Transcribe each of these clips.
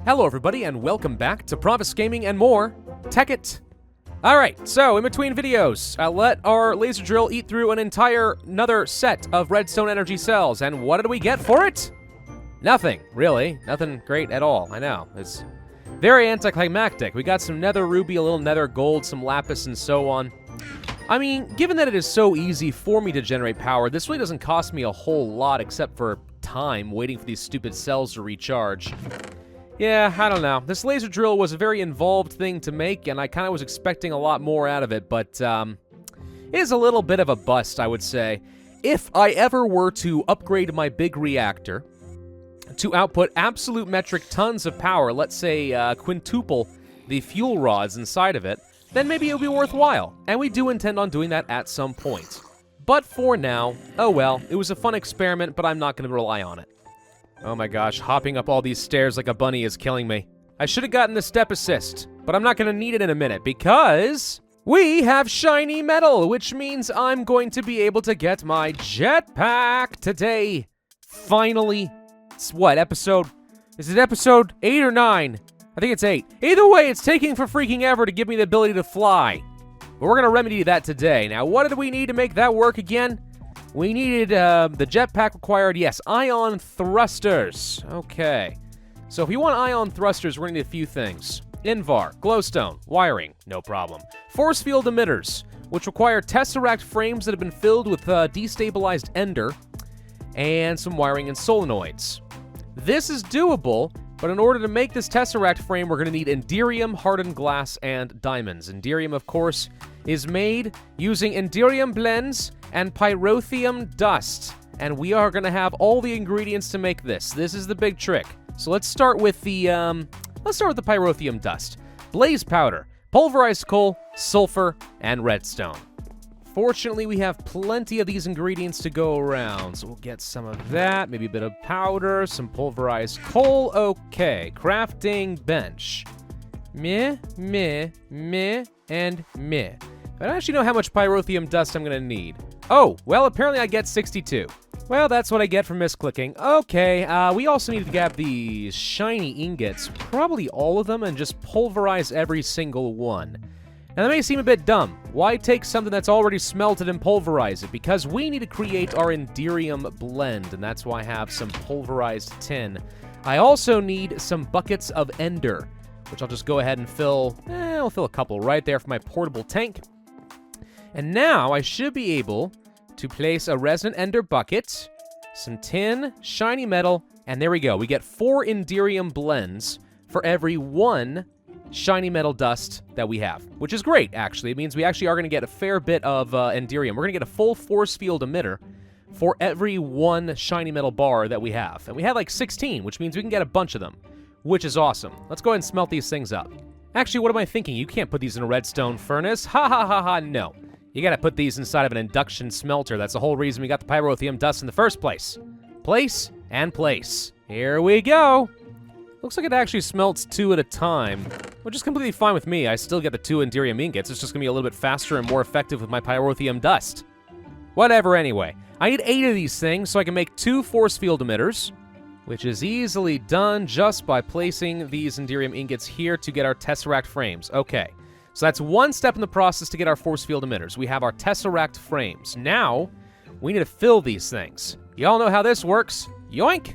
Hello everybody and welcome back to Pravus Gaming and more Tekkit. Alright, so in between videos, I let our laser drill eat through another set of redstone energy cells, and what did we get for it? Nothing, really. Nothing great at all, I know. It's very anticlimactic. We got some nether ruby, a little nether gold, some lapis, and so on. I mean, given that it is so easy for me to generate power, this really doesn't cost me a whole lot except for time waiting for these stupid cells to recharge. Yeah, I don't know. This laser drill was a very involved thing to make, and I kind of was expecting a lot more out of it, but it is a little bit of a bust, I would say. If I ever were to upgrade my big reactor to output absolute metric tons of power, let's say quintuple the fuel rods inside of it, then maybe it would be worthwhile, and we do intend on doing that at some point. But for now, oh well, it was a fun experiment, but I'm not going to rely on it. Oh my gosh, hopping up all these stairs like a bunny is killing me. I should have gotten the step assist, but I'm not going to need it in a minute because we have shiny metal, which means I'm going to be able to get my jetpack today. Finally. It's what, is it episode 8 or 9? I think it's 8. Either way, it's taking for freaking ever to give me the ability to fly. But we're going to remedy that today. Now, what did we need to make that work again? We needed, the jetpack required, yes, ion thrusters. Okay. So if you want ion thrusters, we're gonna need a few things. Invar, glowstone, wiring, no problem. Force field emitters, which require tesseract frames that have been filled with destabilized ender, and some wiring and solenoids. This is doable, but in order to make this tesseract frame, we're gonna need enderium, hardened glass, and diamonds. Enderium, of course, is made using enderium blends and pyrotheum dust. And we are gonna have all the ingredients to make this. This is the big trick. So let's start with the pyrotheum dust. Blaze powder, pulverized coal, sulfur, and redstone. Fortunately, we have plenty of these ingredients to go around. So we'll get some of that, maybe a bit of powder, some pulverized coal. Okay, crafting bench. Meh, meh, meh, and meh. I don't actually know how much pyrotheum dust I'm gonna need. Oh, well, apparently I get 62. Well, that's what I get for misclicking. Okay, we also need to grab these shiny ingots, probably all of them, and just pulverize every single one. Now, that may seem a bit dumb. Why take something that's already smelted and pulverize it? Because we need to create our enderium blend, and that's why I have some pulverized tin. I also need some buckets of ender, which I'll just go ahead and fill. I'll fill a couple right there for my portable tank. And now I should be able to place a resonant ender bucket, some tin, shiny metal, and there we go. We get 4 enderium blends for every 1 shiny metal dust that we have, which is great, actually. It means we actually are going to get a fair bit of enderium. We're going to get a full force field emitter for every 1 shiny metal bar that we have. And we have like 16, which means we can get a bunch of them, which is awesome. Let's go ahead and smelt these things up. Actually, what am I thinking? You can't put these in a redstone furnace. Ha ha ha ha, no. You gotta put these inside of an induction smelter. That's the whole reason we got the pyrotheum dust in the first place. Place and place. Here we go. Looks like it actually smelts 2 at a time, which is completely fine with me. I still get the 2 enderium ingots. It's just gonna be a little bit faster and more effective with my pyrotheum dust. Whatever, anyway. I need 8 of these things so I can make 2 force field emitters, which is easily done just by placing these enderium ingots here to get our tesseract frames. Okay. So that's 1 step in the process to get our force field emitters. We have our tesseract frames. Now, we need to fill these things. Y'all know how this works. Yoink!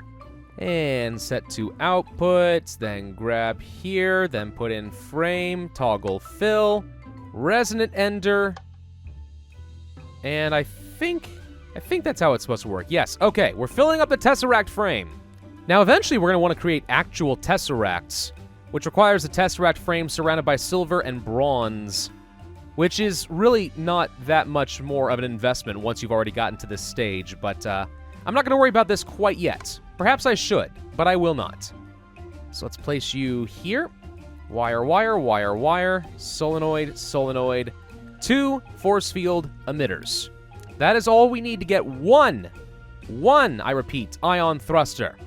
And set to output, then grab here, then put in frame, toggle fill, resonant ender, and I think that's how it's supposed to work. Yes, okay, we're filling up the tesseract frame. Now, eventually, we're going to want to create actual tesseracts, which requires a tesseract frame surrounded by silver and bronze, which is really not that much more of an investment once you've already gotten to this stage, but I'm not going to worry about this quite yet. Perhaps I should, but I will not. So let's place you here. Wire, wire, wire, wire, solenoid, solenoid, 2 force field emitters. That is all we need to get 1, I repeat, ion thruster.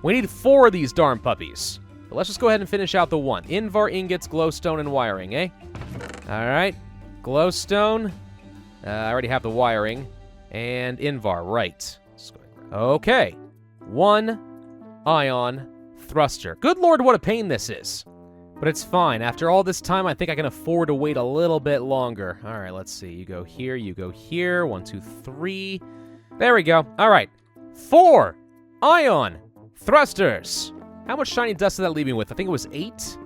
We need 4 of these darn puppies. But let's just go ahead and finish out the 1. Invar, ingots, glowstone, and wiring, eh? Alright. Glowstone. I already have the wiring. And Invar, right. Okay. 1 ion thruster. Good lord, what a pain this is. But it's fine. After all this time, I think I can afford to wait a little bit longer. All right, let's see. You go here, you go here. 1, 2, 3. There we go. All right. 4 ion thrusters. How much shiny dust did that leave me with? I think it was 8.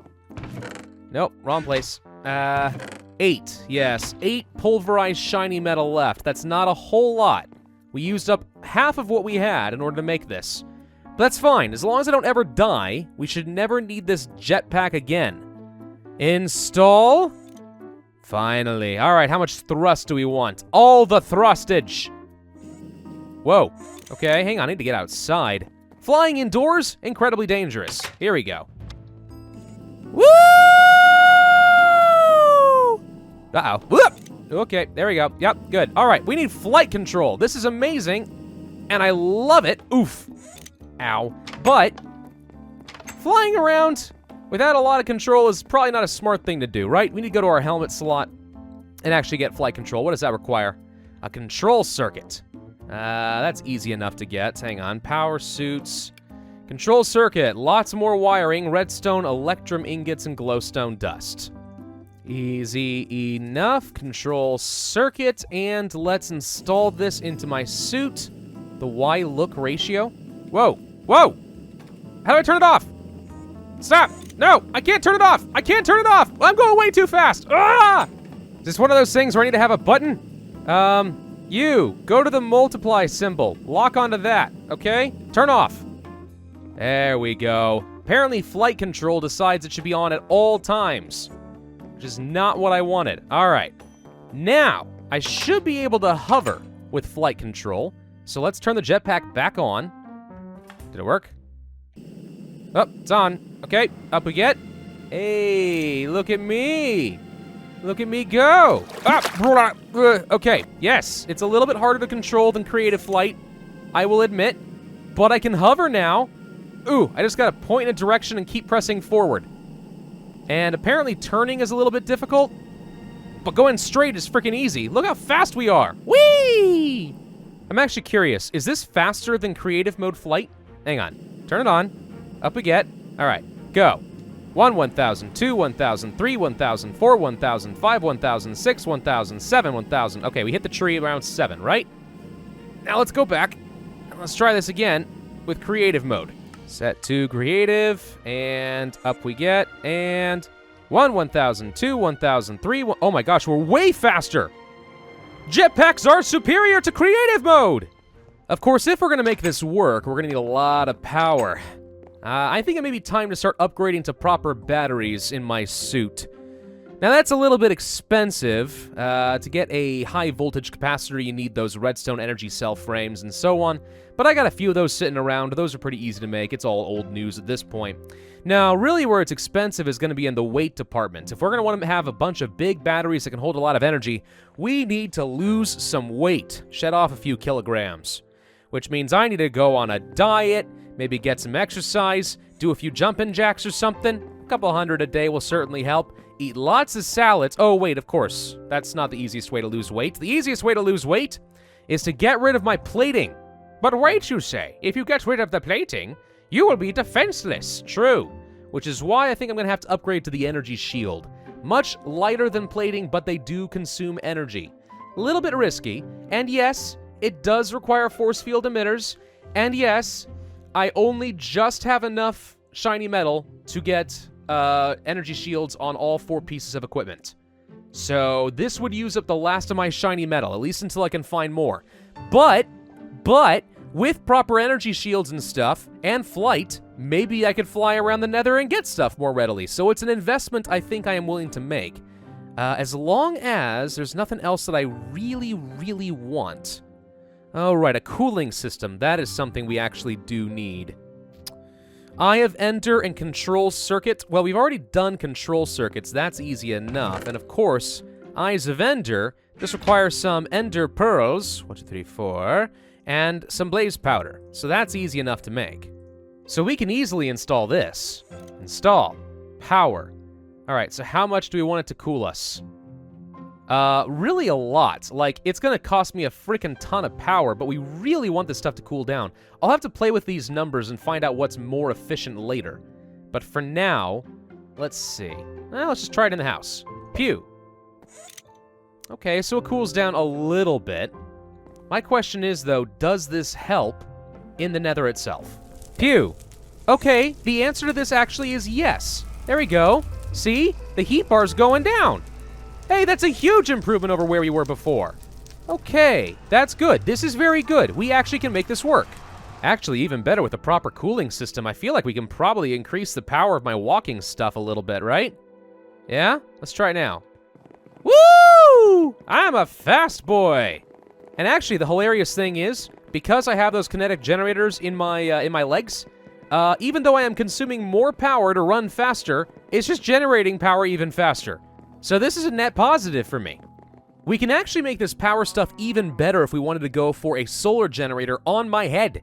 Nope, wrong place. 8. Yes, 8 pulverized shiny metal left. That's not a whole lot. We used up half of what we had in order to make this. But that's fine. As long as I don't ever die, we should never need this jetpack again. Install. Finally. All right, how much thrust do we want? All the thrustage. Whoa. Okay, hang on. I need to get outside. Flying indoors? Incredibly dangerous. Here we go. Woo! Uh-oh. Whoop! Okay, there we go. Yep, good. All right, we need flight control. This is amazing, and I love it. Oof. Ow. But flying around without a lot of control is probably not a smart thing to do, right? We need to go to our helmet slot and actually get flight control. What does that require? A control circuit. That's easy enough to get. Hang on. Power suits. Control circuit. Lots more wiring. Redstone, electrum ingots, and glowstone dust. Easy enough. Control circuit. And let's install this into my suit. The Y-look ratio. Whoa. Whoa! How do I turn it off? Stop! No! I can't turn it off! I can't turn it off! I'm going way too fast! Ah! Is this one of those things where I need to have a button? You, go to the multiply symbol. Lock onto that, okay? Turn off. There we go. Apparently flight control decides it should be on at all times, which is not what I wanted. All right. Now, I should be able to hover with flight control, so let's turn the jetpack back on. Did it work? Oh, it's on. Okay, up we get. Hey, look at me. Look at me go. Ah, okay, yes. It's a little bit harder to control than creative flight, I will admit. But I can hover now. Ooh, I just gotta point in a direction and keep pressing forward. And apparently turning is a little bit difficult, but going straight is freaking easy. Look how fast we are. Whee! I'm actually curious, is this faster than creative mode flight? Hang on. Turn it on. Up we get. All right. Go. 1, 1,000, 2, 1,000, 3, 1,000, 4, 1,000, 5, 1,000, 6, 1,000, 7, 1,000. Okay, we hit the tree around 7, right? Now let's go back, and let's try this again with creative mode. Set to creative, and up we get, and 1, 1,000, 2, 1,000, 3, oh my gosh, we're way faster! Jetpacks are superior to creative mode! Of course, if we're going to make this work, we're going to need a lot of power. I think it may be time to start upgrading to proper batteries in my suit. Now, that's a little bit expensive. To get a high-voltage capacitor, you need those redstone energy cell frames and so on. But I got a few of those sitting around. Those are pretty easy to make. It's all old news at this point. Now, really where it's expensive is going to be in the weight department. If we're going to want to have a bunch of big batteries that can hold a lot of energy, we need to lose some weight, shed off a few kilograms. Which means I need to go on a diet, maybe get some exercise, do a few jumping jacks or something. A couple hundred a day will certainly help. Eat lots of salads. Oh, wait, of course. That's not the easiest way to lose weight. The easiest way to lose weight is to get rid of my plating. But wait, you say, if you get rid of the plating, you will be defenseless. True. Which is why I think I'm going to have to upgrade to the energy shield. Much lighter than plating, but they do consume energy. A little bit risky, and yes, it does require force field emitters, and yes, I only just have enough shiny metal to get energy shields on all 4 pieces of equipment. So this would use up the last of my shiny metal, at least until I can find more. But, with proper energy shields and stuff, and flight, maybe I could fly around the nether and get stuff more readily. So it's an investment I think I am willing to make. As long as there's nothing else that I really, really want. Oh, right, a cooling system. That is something we actually do need. Eye of Ender and control circuit. Well, we've already done control circuits. That's easy enough. And of course, Eyes of Ender just require some Ender pearls. 1, 2, 3, 4. And some blaze powder. So that's easy enough to make. So we can easily install this. Install. Power. All right, so how much do we want it to cool us? Really a lot. Like, it's gonna cost me a freaking ton of power, but we really want this stuff to cool down. I'll have to play with these numbers and find out what's more efficient later. But for now, let's see. Well, let's just try it in the house. Pew. Okay, so it cools down a little bit. My question is, though, does this help in the nether itself? Pew. Okay, the answer to this actually is yes. There we go. See? The heat bar's going down. Hey, that's a huge improvement over where we were before. Okay, that's good. This is very good. We actually can make this work. Actually, even better with a proper cooling system. I feel like we can probably increase the power of my walking stuff a little bit, right? Yeah? Let's try it now. Woo! I'm a fast boy. And actually, the hilarious thing is, because I have those kinetic generators in my legs, even though I am consuming more power to run faster, it's just generating power even faster. So this is a net positive for me. We can actually make this power stuff even better if we wanted to go for a solar generator on my head.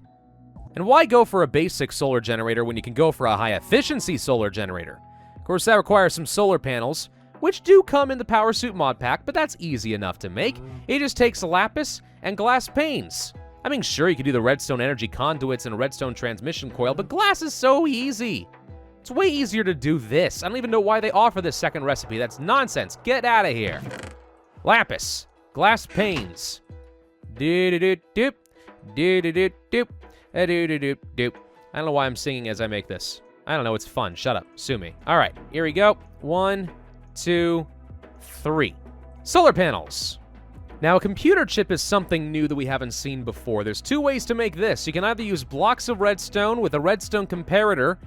And why go for a basic solar generator when you can go for a high-efficiency solar generator? Of course, that requires some solar panels, which do come in the Power Suit mod pack, but that's easy enough to make. It just takes lapis and glass panes. I mean, sure, you could do the redstone energy conduits and a redstone transmission coil, but glass is so easy. It's way easier to do this. I don't even know why they offer this second recipe. That's nonsense. Get out of here. Lapis. Glass panes. Do-do-do-doop. Do-do-do-doop. Do-do-do-doop. I don't know why I'm singing as I make this. I don't know. It's fun. Shut up. Sue me. All right. Here we go. 1, 2, 3. Solar panels. Now, a computer chip is something new that we haven't seen before. There's 2 ways to make this. You can either use blocks of redstone with a redstone comparator,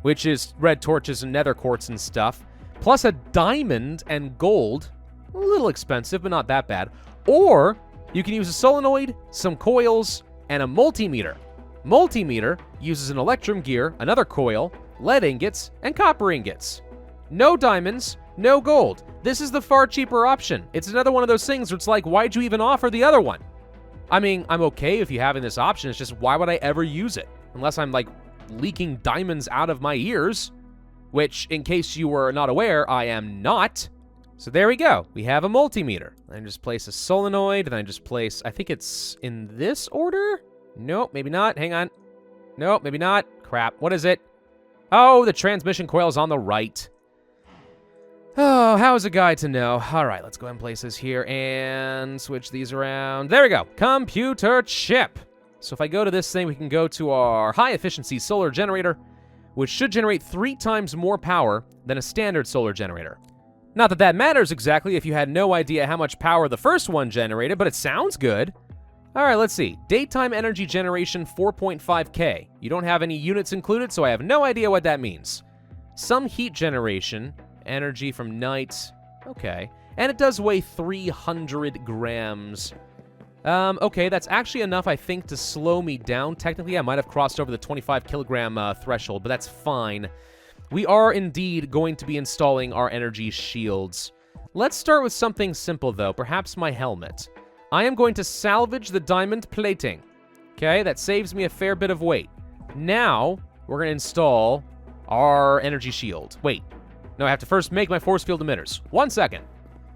which is red torches and nether quartz and stuff, plus a diamond and gold. A little expensive, but not that bad. Or you can use a solenoid, some coils, and a multimeter. Multimeter uses an electrum gear, another coil, lead ingots, and copper ingots. No diamonds, no gold. This is the far cheaper option. It's another one of those things where it's like, why'd you even offer the other one? I mean, I'm okay if you having this option. It's just, why would I ever use it? Unless I'm, like, leaking diamonds out of my ears, which, in case you were not aware, I am not. So there we go. We have a multimeter. I just place a solenoid, and I just place, I think it's in this order? Nope, maybe not. Hang on. Nope, maybe not. Crap. What is it? Oh, the transmission coil is on the right. Oh, how is a guy to know? All right, let's go ahead and place this here and switch these around. There we go. Computer chip. So if I go to this thing, we can go to our high-efficiency solar generator, which should generate 3 times more power than a standard solar generator. Not that that matters exactly if you had no idea how much power the first one generated, but it sounds good. All right, let's see. Daytime energy generation 4.5K. You don't have any units included, so I have no idea what that means. Some heat generation, energy from night. Okay. And it does weigh 300 grams. Okay, that's actually enough, I think, to slow me down. Technically, I might have crossed over the 25 kilogram threshold, but that's fine. We are indeed going to be installing our energy shields. Let's start with something simple, though. Perhaps my helmet. I am going to salvage the diamond plating. Okay, that saves me a fair bit of weight. Now, we're going to install our energy shield. Wait. No, I have to first make my force field emitters. 1 second.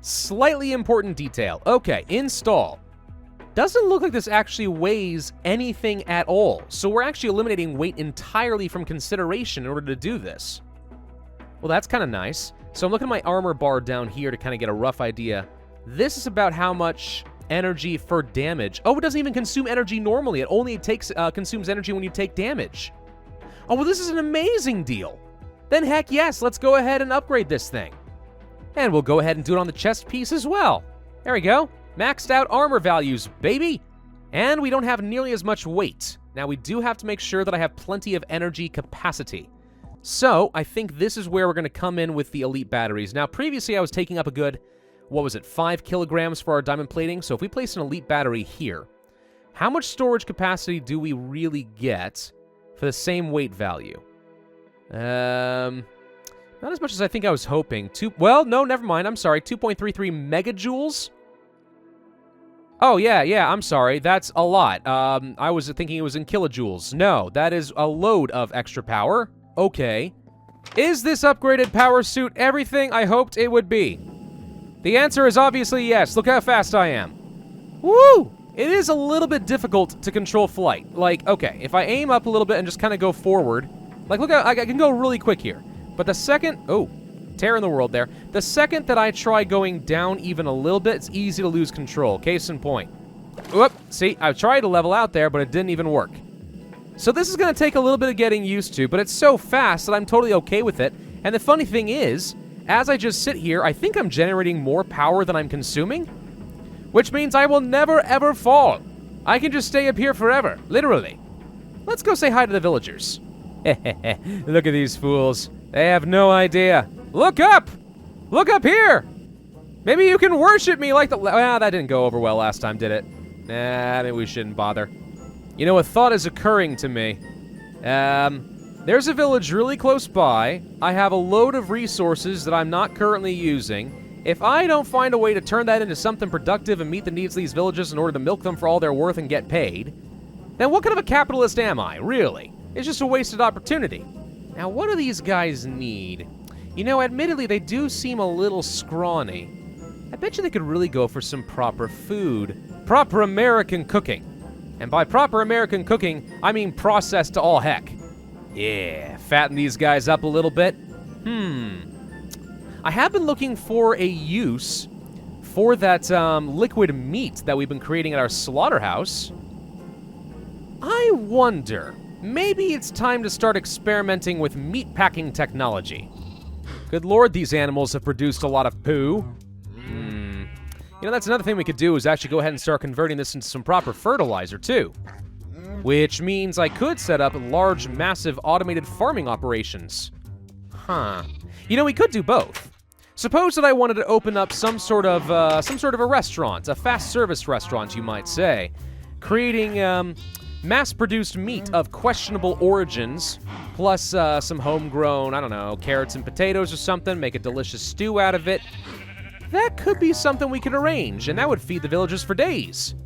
Slightly important detail. Okay, install. Doesn't look like this actually weighs anything at all, so we're actually eliminating weight entirely from consideration in order to do this. Well, that's kind of nice. So I'm looking at my armor bar down here to kind of get a rough idea. This is about how much energy for damage. Oh, it doesn't even consume energy normally. It only consumes energy when you take damage. Oh, well, this is an amazing deal. Then heck yes, let's go ahead and upgrade this thing. And we'll go ahead and do it on the chest piece as well. There we go. Maxed out armor values, baby! And we don't have nearly as much weight. Now, we do have to make sure that I have plenty of energy capacity. So, I think this is where we're going to come in with the elite batteries. Now, previously I was taking up a good, 5 kilograms for our diamond plating? So if we place an elite battery here, how much storage capacity do we really get for the same weight value? Not as much as I think I was hoping. Well, no, never mind. I'm sorry. 2.33 megajoules? Oh, yeah, I'm sorry. That's a lot. I was thinking it was in kilojoules. No, that is a load of extra power. Okay. Is this upgraded power suit everything I hoped it would be? The answer is obviously yes. Look how fast I am. Woo! It is a little bit difficult to control flight. Like, okay, if I aim up a little bit and just kind of go forward, like, look, I can go really quick here. But the second, oh, tear in the world there. The second that I try going down even a little bit, it's easy to lose control. Case in point. Whoop, see, I tried to level out there, but it didn't even work. So this is going to take a little bit of getting used to, but it's so fast that I'm totally okay with it. And the funny thing is, as I just sit here, I think I'm generating more power than I'm consuming, which means I will never, ever fall. I can just stay up here forever, literally. Let's go say hi to the villagers. Look at these fools. They have no idea. Look up! Look up here! Maybe you can worship me like the... Well, that didn't go over well last time, did it? Nah, maybe we shouldn't bother. You know, a thought is occurring to me. There's a village really close by. I have a load of resources that I'm not currently using. If I don't find a way to turn that into something productive and meet the needs of these villages in order to milk them for all they're worth and get paid, then what kind of a capitalist am I, really? It's just a wasted opportunity. Now, what do these guys need? You know, admittedly, they do seem a little scrawny. I bet you they could really go for some proper food. Proper American cooking. And by proper American cooking, I mean processed to all heck. Yeah, fatten these guys up a little bit. I have been looking for a use for that liquid meat that we've been creating at our slaughterhouse. I wonder, maybe it's time to start experimenting with meat packing technology. Good lord, these animals have produced a lot of poo. You know, that's another thing we could do is actually go ahead and start converting this into some proper fertilizer, too. Which means I could set up large, massive, automated farming operations. You know, we could do both. Suppose that I wanted to open up some sort of a restaurant, a fast service restaurant, you might say, creating mass-produced meat of questionable origins, plus some homegrown, I don't know, carrots and potatoes or something, make a delicious stew out of it. That could be something we could arrange, and that would feed the villagers for days.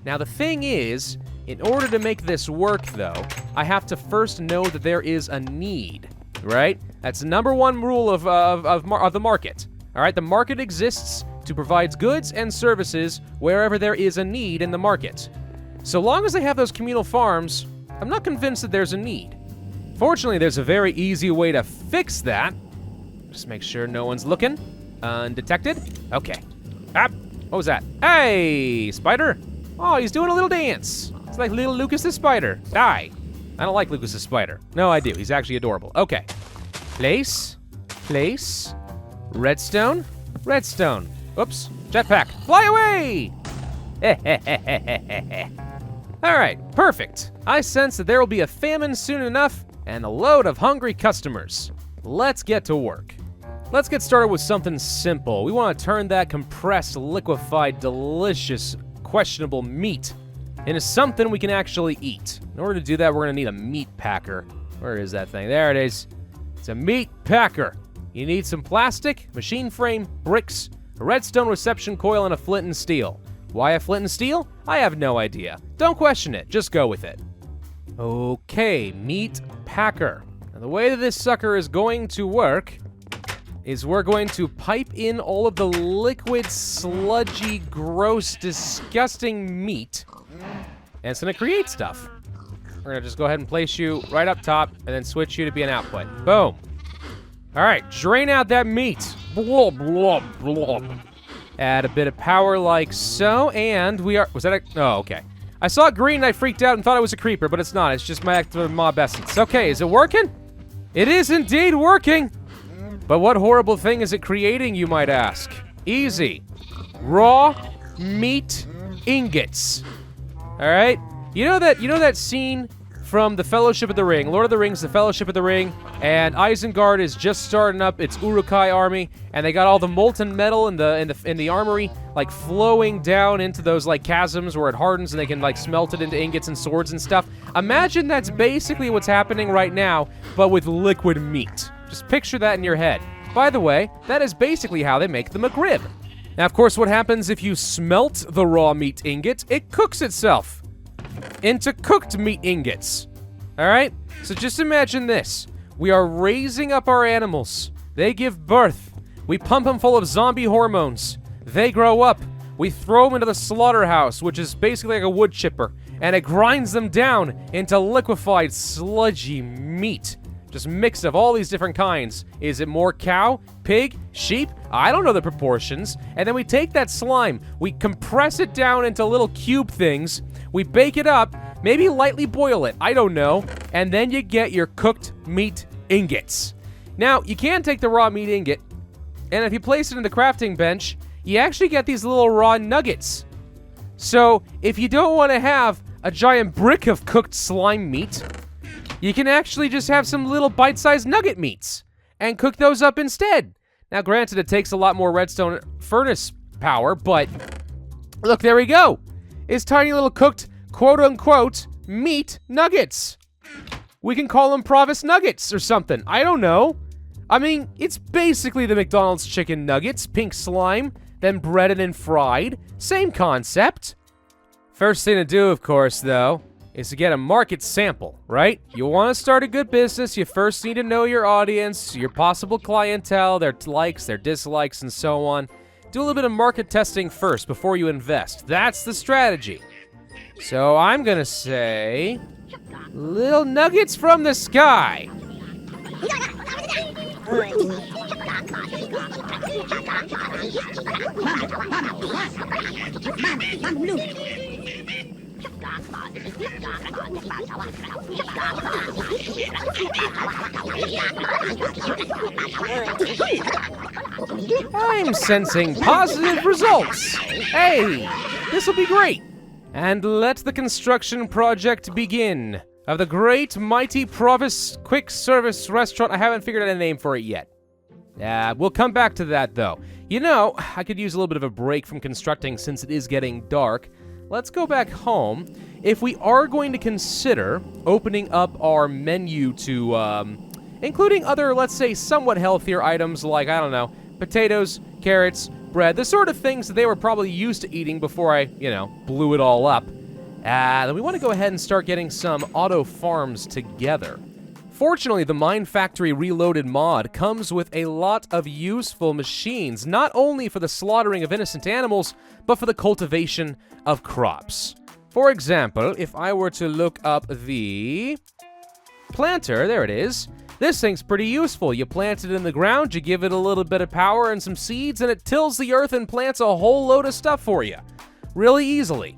Now, the thing is, in order to make this work, though, I have to first know that there is a need, right? That's the number one rule of the market, all right? The market exists to provide goods and services wherever there is a need in the market. So long as they have those communal farms, I'm not convinced that there's a need. Fortunately, there's a very easy way to fix that. Just make sure no one's looking. Undetected? Okay. What was that? Hey, spider! Oh, he's doing a little dance. It's like little Lucas the spider. Die. I don't like Lucas the spider. No, I do. He's actually adorable. Okay. Place. Place. Redstone. Redstone. Oops. Jetpack. Fly away! Alright, perfect. I sense that there will be a famine soon enough and a load of hungry customers. Let's get to work. Let's get started with something simple. We want to turn that compressed, liquefied, delicious, questionable meat into something we can actually eat. In order to do that, we're going to need a Meatpacker. Where is that thing? There it is. It's a Meatpacker. You need some plastic, machine frame, bricks, a redstone reception coil, and a flint and steel. Why a flint and steel? I have no idea. Don't question it. Just go with it. Okay, Meatpacker. Now, the way that this sucker is going to work is we're going to pipe in all of the liquid, sludgy, gross, disgusting meat, and it's going to create stuff. We're going to just go ahead and place you right up top, and then switch you to be an output. Boom. All right, drain out that meat. Blah, blah, blah. Add a bit of power like so, and we are... Was that a... Oh, okay. I saw it green, and I freaked out and thought it was a creeper, but it's not. It's just my active mob essence. Okay, is it working? It is indeed working. But what horrible thing is it creating, you might ask? Easy. Raw meat ingots. All right? You know that scene from The Fellowship of the Ring, Lord of the Rings, The Fellowship of the Ring, and Isengard is just starting up its Uruk-hai army, and they got all the molten metal in the armory, like flowing down into those like chasms where it hardens and they can like smelt it into ingots and swords and stuff. Imagine that's basically what's happening right now, but with liquid meat. Just picture that in your head. By the way, that is basically how they make the McRib. Now, of course, what happens if you smelt the raw meat ingot? It cooks itself into cooked meat ingots. All right? So just imagine this. We are raising up our animals. They give birth. We pump them full of zombie hormones. They grow up. We throw them into the slaughterhouse, which is basically like a wood chipper, and it grinds them down into liquefied, sludgy meat. Just mixed of all these different kinds. Is it more cow, pig, sheep? I don't know the proportions. And then we take that slime, we compress it down into little cube things, we bake it up, maybe lightly boil it, I don't know, and then you get your cooked meat ingots. Now, you can take the raw meat ingot, and if you place it in the crafting bench, you actually get these little raw nuggets. So, if you don't want to have a giant brick of cooked slime meat, you can actually just have some little bite-sized nugget meats and cook those up instead. Now, granted, it takes a lot more redstone furnace power, but look, there we go. It's tiny little cooked, quote-unquote, meat nuggets. We can call them Pravus nuggets or something. I don't know. I mean, it's basically the McDonald's chicken nuggets, pink slime, then breaded and fried. Same concept. First thing to do, of course, though, is to get a market sample, right? You want to start a good business, you first need to know your audience, your possible clientele, their likes, their dislikes, and so on. Do a little bit of market testing first before you invest. That's the strategy. So I'm gonna say, little nuggets from the sky. I'm sensing positive results. Hey, this will be great. And let the construction project begin of the great mighty Pravus quick service restaurant. I haven't figured out a name for it yet. We'll come back to that, though. You know, I could use a little bit of a break from constructing since it is getting dark. Let's go back home. If we are going to consider opening up our menu to, including other, let's say, somewhat healthier items like, I don't know, potatoes, carrots, bread, the sort of things that they were probably used to eating before I, blew it all up, then we want to go ahead and start getting some auto farms together. Fortunately, the Mine Factory Reloaded mod comes with a lot of useful machines, not only for the slaughtering of innocent animals, but for the cultivation of crops. For example, if I were to look up the planter, there it is. This thing's pretty useful. You plant it in the ground, you give it a little bit of power and some seeds, and it tills the earth and plants a whole load of stuff for you. Really easily.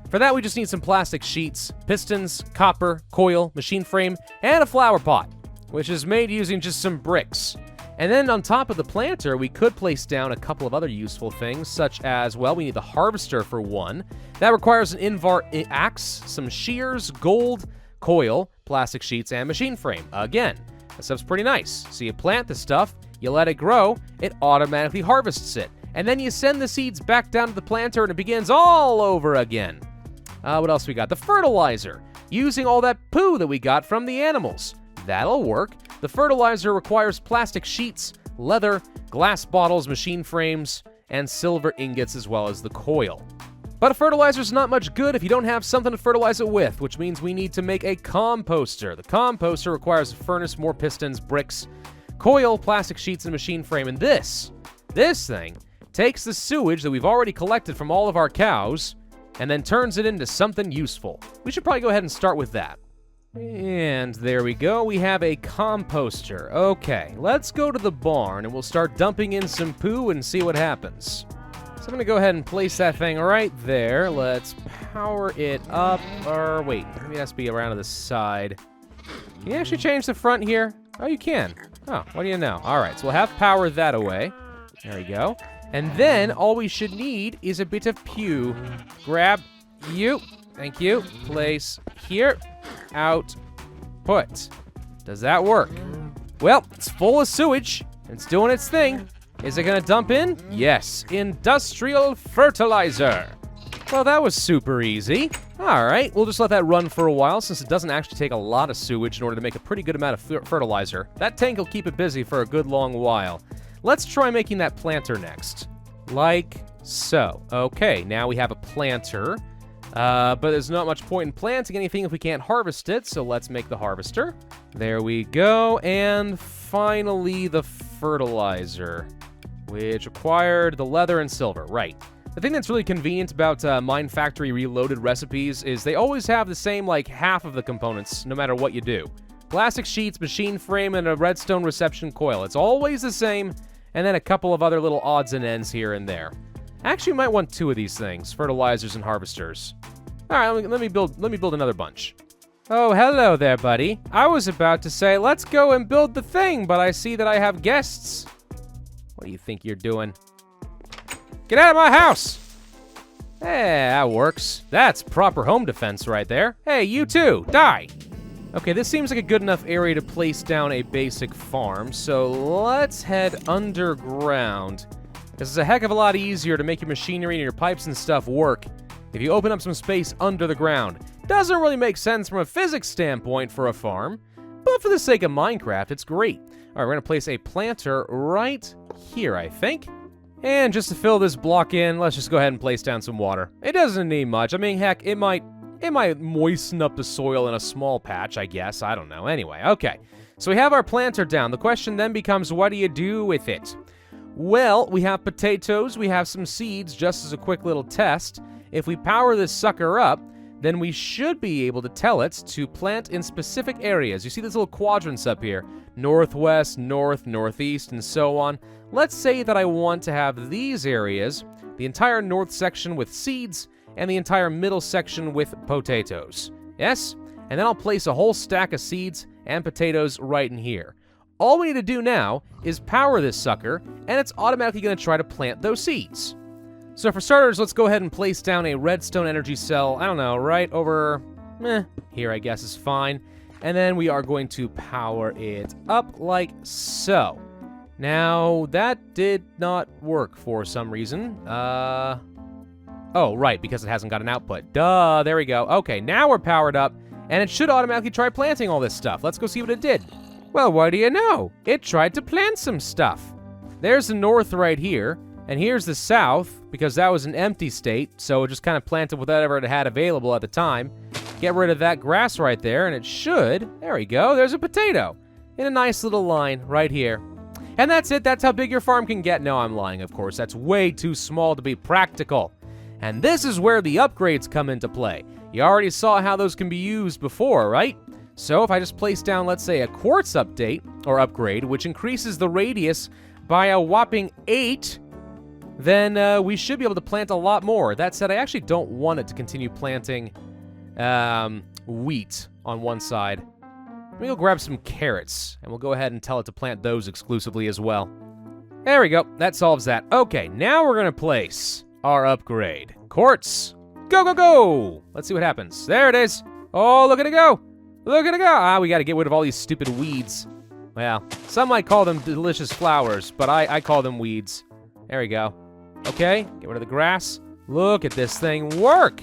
For that, we just need some plastic sheets, pistons, copper, coil, machine frame, and a flower pot, which is made using just some bricks. And then on top of the planter, we could place down a couple of other useful things, such as, well, we need the harvester for one. That requires an invar axe, some shears, gold, coil, plastic sheets, and machine frame. Again, that stuff's pretty nice. So you plant the stuff, you let it grow, it automatically harvests it. And then you send the seeds back down to the planter and it begins all over again. What else we got? The fertilizer. Using all that poo that we got from the animals. That'll work. The fertilizer requires plastic sheets, leather, glass bottles, machine frames, and silver ingots as well as the coil. But a fertilizer's not much good if you don't have something to fertilize it with, which means we need to make a composter. The composter requires a furnace, more pistons, bricks, coil, plastic sheets, and machine frame. And this thing takes the sewage that we've already collected from all of our cows and then turns it into something useful. We should probably go ahead and start with that. And there we go, we have a composter. Okay, let's go to the barn and we'll start dumping in some poo and see what happens. So I'm gonna go ahead and place that thing right there. Let's power it up, or wait, maybe it has to be around to the side. Can you actually change the front here? Oh, you can. Oh, what do you know? All right, so we'll have power that away. There we go. And then all we should need is a bit of pew. Grab you. Thank you. Place here. Out. Put. Does that work? Well, it's full of sewage. It's doing its thing. Is it gonna dump in? Yes. Industrial fertilizer. Well, that was super easy. All right, we'll just let that run for a while since it doesn't actually take a lot of sewage in order to make a pretty good amount of fertilizer. That tank will keep it busy for a good long while. Let's try making that planter next. Like so. Okay, now we have a planter. But there's not much point in planting anything if we can't harvest it, so let's make the harvester. There we go, and finally the fertilizer. which required the leather and silver. Right. The thing that's really convenient about Mine Factory Reloaded recipes is they always have the same, like, half of the components, no matter what you do. Plastic sheets, machine frame, and a redstone reception coil. It's always the same, and then a couple of other little odds and ends here and there. Actually, you might want 2 of these things, fertilizers and harvesters. All right, let me build another bunch. Oh, hello there, buddy. I was about to say, let's go and build the thing, but I see that I have guests. What do you think you're doing? Get out of my house! Hey, that works. That's proper home defense right there. Hey, you too, die! Okay, this seems like a good enough area to place down a basic farm, so let's head underground. This is a heck of a lot easier to make your machinery and your pipes and stuff work if you open up some space under the ground. Doesn't really make sense from a physics standpoint for a farm, but for the sake of Minecraft, it's great. All right, we're gonna place a planter right here, I think. And just to fill this block in, let's just go ahead and place down some water. It doesn't need much. I mean, heck, it might moisten up the soil in a small patch, I guess. I don't know. Anyway, okay. So we have our planter down. The question then becomes, what do you do with it? Well, we have potatoes. We have some seeds, just as a quick little test. If we power this sucker up, then we should be able to tell it to plant in specific areas. You see these little quadrants up here. Northwest, north, northeast, and so on. Let's say that I want to have these areas, the entire north section with seeds, and the entire middle section with potatoes. Yes? And then I'll place a whole stack of seeds and potatoes right in here. All we need to do now is power this sucker, and it's automatically going to try to plant those seeds. So for starters, let's go ahead and place down a redstone energy cell, I don't know, right over, here I guess is fine. And then we are going to power it up like so. Now, that did not work for some reason. Oh, right, because it hasn't got an output. Duh, there we go. Okay, now we're powered up, and it should automatically try planting all this stuff. Let's go see what it did. Well, what do you know? It tried to plant some stuff. There's the north right here, and here's the south, because that was an empty state, so it just kind of planted whatever it had available at the time. Get rid of that grass right there, and it should, there we go, there's a potato in a nice little line right here. And that's it, that's how big your farm can get. No, I'm lying, of course, that's way too small to be practical. And this is where the upgrades come into play. You already saw how those can be used before, right? So if I just place down, let's say, a quartz update, or upgrade, which increases the radius by a whopping 8, then we should be able to plant a lot more. That said, I actually don't want it to continue planting wheat on one side. Let me go grab some carrots, and we'll go ahead and tell it to plant those exclusively as well. There we go, that solves that. Okay, now we're gonna place our upgrade. Quartz, go, go, go! Let's see what happens. There it is. Oh, look at it go! Look at it go! Ah, we gotta get rid of all these stupid weeds. Well, some might call them delicious flowers, but I call them weeds. There we go. Okay, get rid of the grass. Look at this thing work!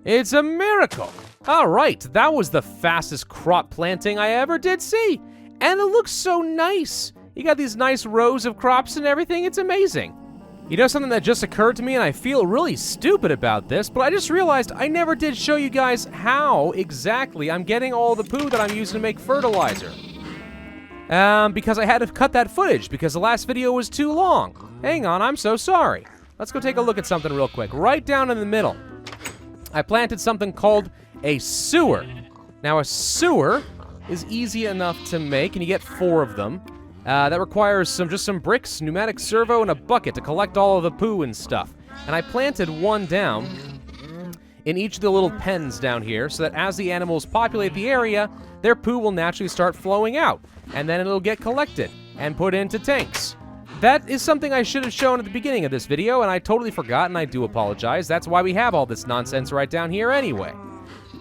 It's a miracle! Alright, that was the fastest crop planting I ever did see! And it looks so nice! You got these nice rows of crops and everything, it's amazing! You know something that just occurred to me, and I feel really stupid about this, but I just realized I never did show you guys how exactly I'm getting all the poo that I'm using to make fertilizer. Because I had to cut that footage, because the last video was too long. Hang on, I'm so sorry. Let's go take a look at something real quick. Right down in the middle, I planted something called a sewer. Now, a sewer is easy enough to make, and you get 4 of them. That requires just some bricks, pneumatic servo, and a bucket to collect all of the poo and stuff. And I planted one down in each of the little pens down here, so that as the animals populate the area, their poo will naturally start flowing out, and then it'll get collected and put into tanks. That is something I should have shown at the beginning of this video, and I totally forgot, and I do apologize. That's why we have all this nonsense right down here anyway.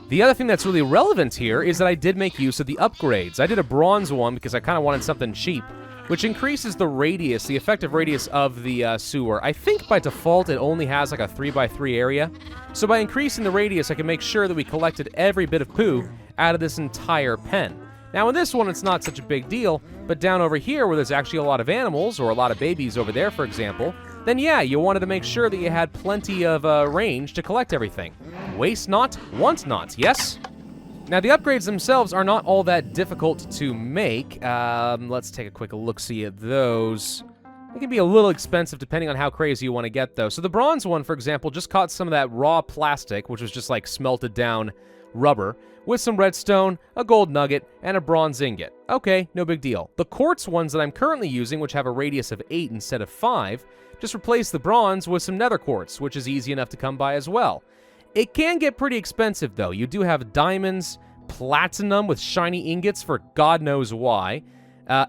The other thing that's really relevant here is that I did make use of the upgrades. I did a bronze one because I kind of wanted something cheap, which increases the radius, the effective radius of the sewer. I think by default it only has like a 3x3 area. So by increasing the radius, I can make sure that we collected every bit of poo out of this entire pen. Now in this one, it's not such a big deal, but down over here where there's actually a lot of animals, or a lot of babies over there, for example, then yeah, you wanted to make sure that you had plenty of range to collect everything. Waste not, want not, yes? Now the upgrades themselves are not all that difficult to make. Let's take a quick look-see at those. It can be a little expensive depending on how crazy you want to get, though. So the bronze one, for example, just caught some of that raw plastic, which was just like smelted down rubber, with some redstone, a gold nugget, and a bronze ingot. Okay, no big deal. The quartz ones that I'm currently using, which have a radius of 8 instead of 5, just replace the bronze with some nether quartz, which is easy enough to come by as well. It can get pretty expensive, though. You do have diamonds, platinum with shiny ingots for God knows why,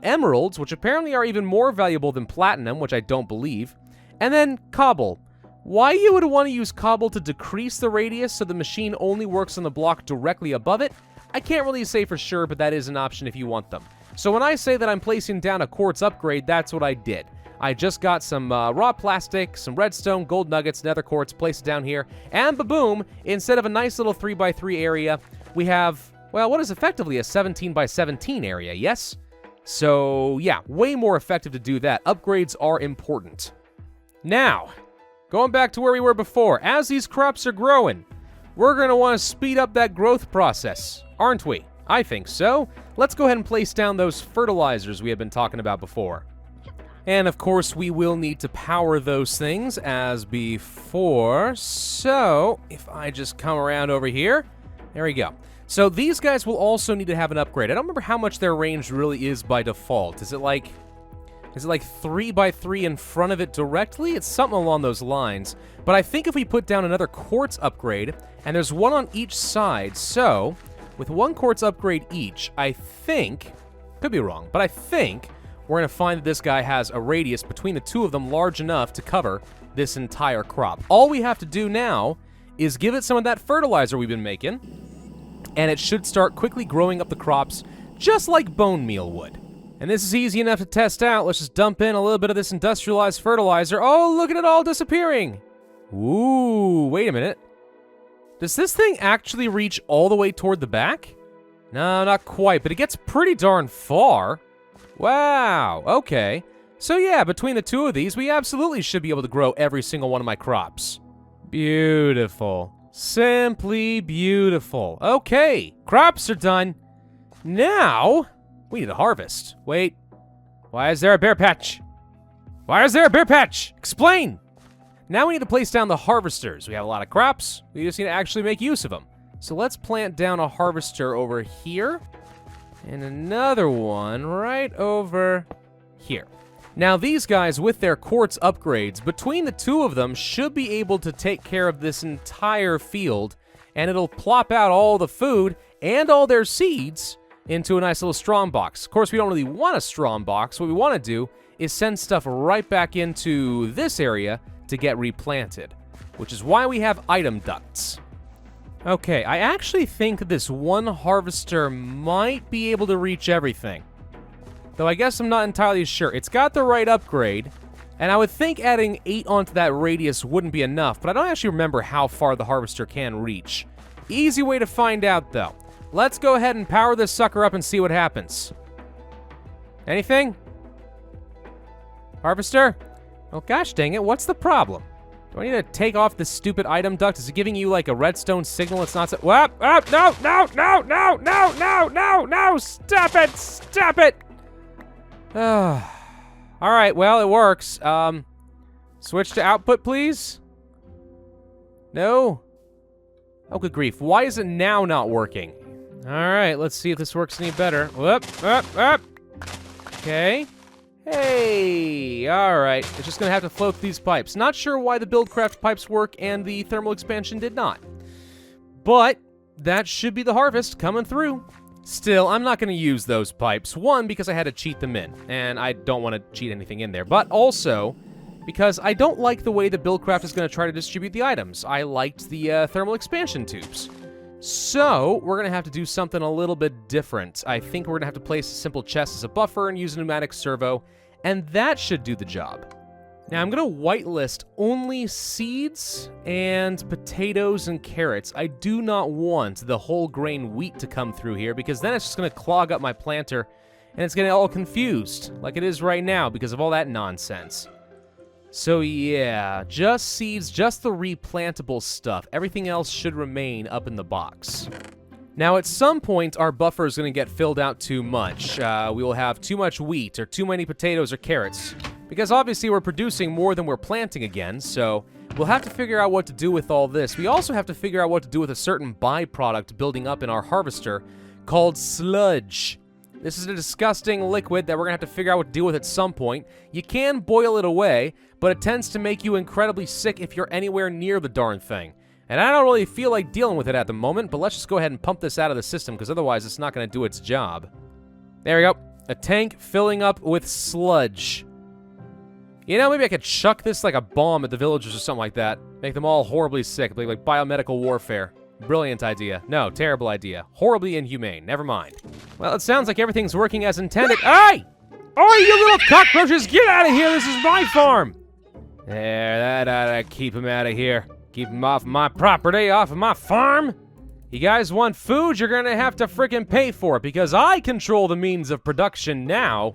emeralds, which apparently are even more valuable than platinum, which I don't believe, and then cobble. Why you would want to use cobble to decrease the radius so the machine only works on the block directly above it, I can't really say for sure, but that is an option if you want them. So when I say that I'm placing down a quartz upgrade, that's what I did. I just got some raw plastic, some redstone, gold nuggets, nether quartz, placed it down here, and ba-boom, instead of a nice little 3x3 area, we have, well, what is effectively a 17x17 area, yes? So, yeah, way more effective to do that. Upgrades are important. Now, going back to where we were before, as these crops are growing, we're going to want to speed up that growth process, aren't we? I think so. Let's go ahead and place down those fertilizers we have been talking about before. And, of course, we will need to power those things as before. So, if I just come around over here, there we go. So these guys will also need to have an upgrade. I don't remember how much their range really is by default. Is it like 3x3 in front of it directly? It's something along those lines. But I think if we put down another quartz upgrade, and there's one on each side, so with one quartz upgrade each, I think, could be wrong, but I think we're going to find that this guy has a radius between the two of them large enough to cover this entire crop. All we have to do now is give it some of that fertilizer we've been making, and it should start quickly growing up the crops just like bone meal would. And this is easy enough to test out. Let's just dump in a little bit of this industrialized fertilizer. Oh, look at it all disappearing. Ooh, wait a minute. Does this thing actually reach all the way toward the back? No, not quite, but it gets pretty darn far. Wow, okay. So yeah, between the two of these, we absolutely should be able to grow every single one of my crops. Beautiful. Simply beautiful. Okay, crops are done. Now, we need to harvest. Wait, why is there a bear patch? Why is there a bear patch? Explain! Now we need to place down the harvesters. We have a lot of crops. We just need to actually make use of them. So let's plant down a harvester over here. And another one right over here. Now these guys, with their quartz upgrades, between the two of them should be able to take care of this entire field, and it'll plop out all the food and all their seeds into a nice little strong box. Of course, we don't really want a strong box. What we want to do is send stuff right back into this area to get replanted, which is why we have item ducts. Okay, I actually think this one harvester might be able to reach everything. Though I guess I'm not entirely sure. It's got the right upgrade, and I would think adding 8 onto that radius wouldn't be enough, but I don't actually remember how far the harvester can reach. Easy way to find out, though. Let's go ahead and power this sucker up and see what happens. Anything? Harvester? Oh, gosh dang it, what's the problem? Do I need to take off this stupid item duct? Is it giving you, like, a redstone signal? It's not so... Whoop! Oh, no, no, no, no, no, no, no, no! Stop it! Stop it! All right, well, it works. Switch to output, please. No? Oh, good grief. Why is it now not working? All right, let's see if this works any better. Whoop, whoop, whoop. Okay. Hey, all right. It's just gonna have to float these pipes. Not sure why the Buildcraft pipes work and the thermal expansion did not. But that should be the harvest coming through. Still, I'm not going to use those pipes. One, because I had to cheat them in, and I don't want to cheat anything in there. But also, because I don't like the way the Buildcraft is going to try to distribute the items. I liked the thermal expansion tubes. So, we're going to have to do something a little bit different. I think we're going to have to place a simple chest as a buffer and use a pneumatic servo, and that should do the job. Now, I'm going to whitelist only seeds and potatoes and carrots. I do not want the whole grain wheat to come through here, because then it's just going to clog up my planter, and it's getting all confused, like it is right now because of all that nonsense. So yeah, just seeds, just the replantable stuff. Everything else should remain up in the box. Now, at some point, our buffer is going to get filled out too much. We will have too much wheat or too many potatoes or carrots. Because obviously we're producing more than we're planting again, so we'll have to figure out what to do with all this. We also have to figure out what to do with a certain byproduct building up in our harvester called sludge. This is a disgusting liquid that we're going to have to figure out what to do with at some point. You can boil it away, but it tends to make you incredibly sick if you're anywhere near the darn thing. And I don't really feel like dealing with it at the moment, but let's just go ahead and pump this out of the system, because otherwise it's not going to do its job. There we go. A tank filling up with sludge. You know, maybe I could chuck this like a bomb at the villagers or something like that. Make them all horribly sick, like biomedical warfare. Brilliant idea. No, terrible idea. Horribly inhumane. Never mind. Well, it sounds like everything's working as intended. Hey! Oh, you little cockroaches! Get out of here! This is my farm! There, that ought to keep him out of here. Keep him off my property, off of my farm. You guys want food? You're gonna have to frickin' pay for it, because I control the means of production now.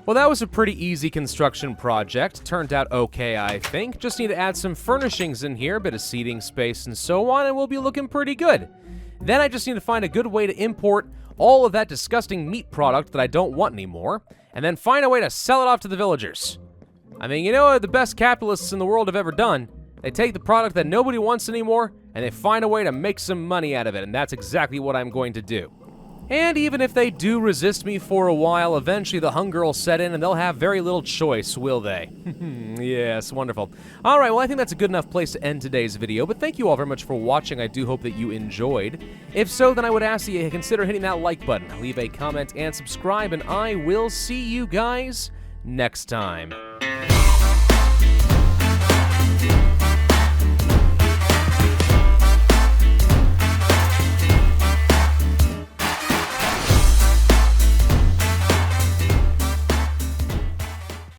Well, that was a pretty easy construction project. Turned out okay, I think. Just need to add some furnishings in here, a bit of seating space and so on, and we'll be looking pretty good. Then I just need to find a good way to import all of that disgusting meat product that I don't want anymore, and then find a way to sell it off to the villagers. I mean, you know what the best capitalists in the world have ever done? They take the product that nobody wants anymore, and they find a way to make some money out of it, and that's exactly what I'm going to do. And even if they do resist me for a while, eventually the hunger will set in and they'll have very little choice, will they? Yes, wonderful. Alright, well I think that's a good enough place to end today's video, but thank you all very much for watching. I do hope that you enjoyed. If so, then I would ask that you consider hitting that like button, leave a comment, and subscribe, and I will see you guys next time.